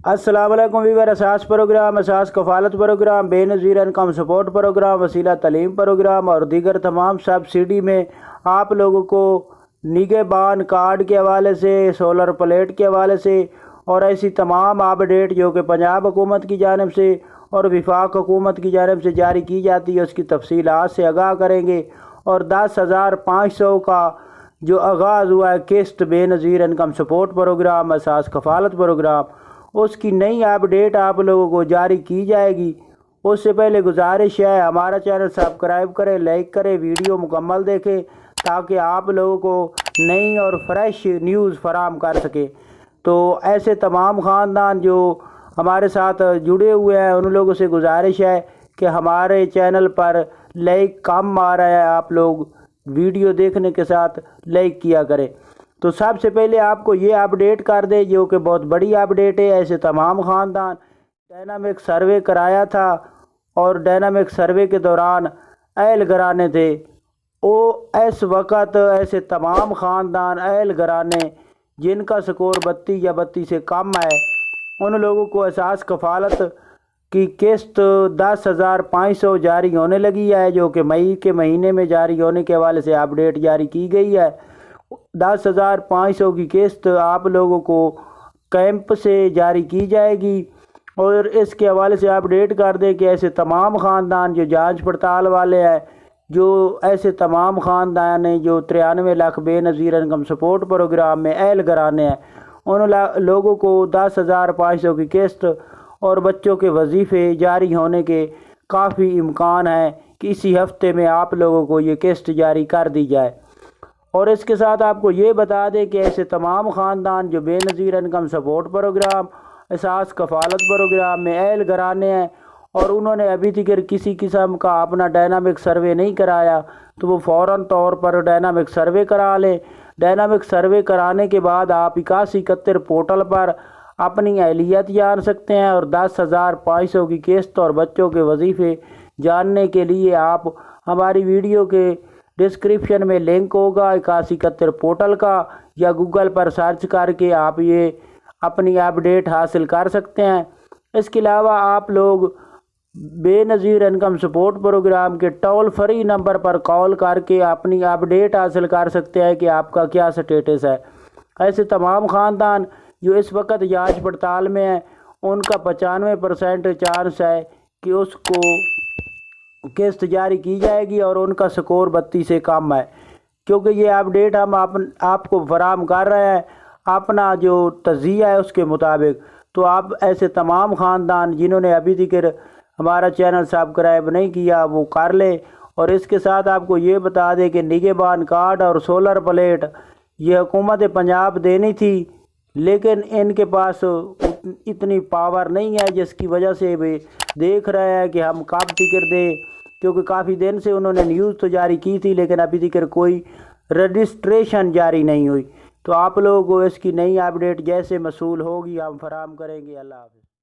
السلام علیکم ویور، اساس پروگرام، اساس کفالت پروگرام، بے نظیر انکم سپورٹ پروگرام، وسیلہ تعلیم پروگرام اور دیگر تمام سبسڈی میں آپ لوگوں کو نگہبان کارڈ کے حوالے سے، سولر پلیٹ کے حوالے سے اور ایسی تمام اپڈیٹ جو کہ پنجاب حکومت کی جانب سے اور وفاق حکومت کی جانب سے جاری کی جاتی ہے، اس کی تفصیلات سے آگاہ کریں گے۔ اور 10,500 کا جو آغاز ہوا ہے قسط بے نظیر انکم سپورٹ پروگرام، اساس کفالت پروگرام، اس کی نئی اپڈیٹ آپ لوگوں کو جاری کی جائے گی۔ اس سے پہلے گزارش ہے ہمارا چینل سبسکرائب کریں، لائک کریں، ویڈیو مکمل دیکھیں تاکہ آپ لوگوں کو نئی اور فریش نیوز فراہم کر سکیں۔ تو ایسے تمام خاندان جو ہمارے ساتھ جڑے ہوئے ہیں ان لوگوں سے گزارش ہے کہ ہمارے چینل پر لائک کم آ رہا ہے، آپ لوگ ویڈیو دیکھنے کے ساتھ لائک کیا کریں۔ تو سب سے پہلے آپ کو یہ اپڈیٹ کر دے جو کہ بہت بڑی اپڈیٹ ہے۔ ایسے تمام خاندان ڈائنامک سروے کرایا تھا اور ڈائنامک سروے کے دوران اہل گھرانے تھے، اس وقت ایسے تمام خاندان اہل گھرانے جن کا سکور 32 یا 32 سے کم ہے ان لوگوں کو اساس کفالت کی قسط 10,500 جاری ہونے لگی ہے، جو کہ مئی کے مہینے میں جاری ہونے کے حوالے سے اپڈیٹ جاری کی گئی ہے۔ 10,500 کی قسط آپ لوگوں کو کیمپ سے جاری کی جائے گی۔ اور اس کے حوالے سے اپڈیٹ کر دیں کہ ایسے تمام خاندان جو جانچ پڑتال والے ہیں، جو ایسے تمام خاندان ہیں جو 93 لاکھ بے نظیر انکم سپورٹ پروگرام میں اہل گھرانے ہیں، ان لوگوں کو 10,500 کی قسط اور بچوں کے وظیفے جاری ہونے کے کافی امکان ہیں کہ اسی ہفتے میں آپ لوگوں کو یہ قسط جاری کر دی جائے۔ اور اس کے ساتھ آپ کو یہ بتا دیں کہ ایسے تمام خاندان جو بے نظیر انکم سپورٹ پروگرام، اساس کفالت پروگرام میں اہل گھرانے ہیں اور انہوں نے ابھی تک کسی قسم کا اپنا ڈائنامک سروے نہیں کرایا تو وہ فوراً طور پر ڈائنامک سروے کرا لیں۔ ڈائنامک سروے کرانے کے بعد آپ 8171 پورٹل پر اپنی اہلیت جان سکتے ہیں اور 10,500 کی قسط اور بچوں کے وظیفے جاننے کے لیے آپ ہماری ویڈیو کے ڈسکرپشن میں لنک ہوگا 8171 پورٹل کا، یا گوگل پر سرچ کر کے آپ یہ اپنی اپڈیٹ حاصل کر سکتے ہیں۔ اس کے علاوہ آپ لوگ بے نظیر انکم سپورٹ پروگرام کے ٹول فری نمبر پر کال کر کے اپنی اپڈیٹ حاصل کر سکتے ہیں کہ آپ کا کیا سٹیٹس ہے۔ ایسے تمام خاندان جو اس وقت جانچ پڑتال میں ہیں ان کا 95% چانس ہے کہ اس کو قسط جاری کی جائے گی اور ان کا سکور 32 سے کم ہے، کیونکہ یہ اپڈیٹ ہم آپ کو فراہم کر رہے ہیں اپنا جو تجزیہ ہے اس کے مطابق۔ تو آپ ایسے تمام خاندان جنہوں نے ابھی تک ہمارا چینل سبسکرائب نہیں کیا وہ کر لیں۔ اور اس کے ساتھ آپ کو یہ بتا دیں کہ نگہبان کارڈ اور سولر پلیٹ یہ حکومت پنجاب دینی تھی، لیکن ان کے پاس اتنی پاور نہیں ہے، جس کی وجہ سے بھی دیکھ رہے ہیں کہ ہم کب ٹکٹ دیں، کیونکہ کافی دن سے انہوں نے نیوز تو جاری کی تھی لیکن ابھی تک کوئی رجسٹریشن جاری نہیں ہوئی۔ تو آپ لوگوں کو اس کی نئی اپڈیٹ جیسے موصول ہوگی ہم فراہم کریں گے۔ اللہ حافظ۔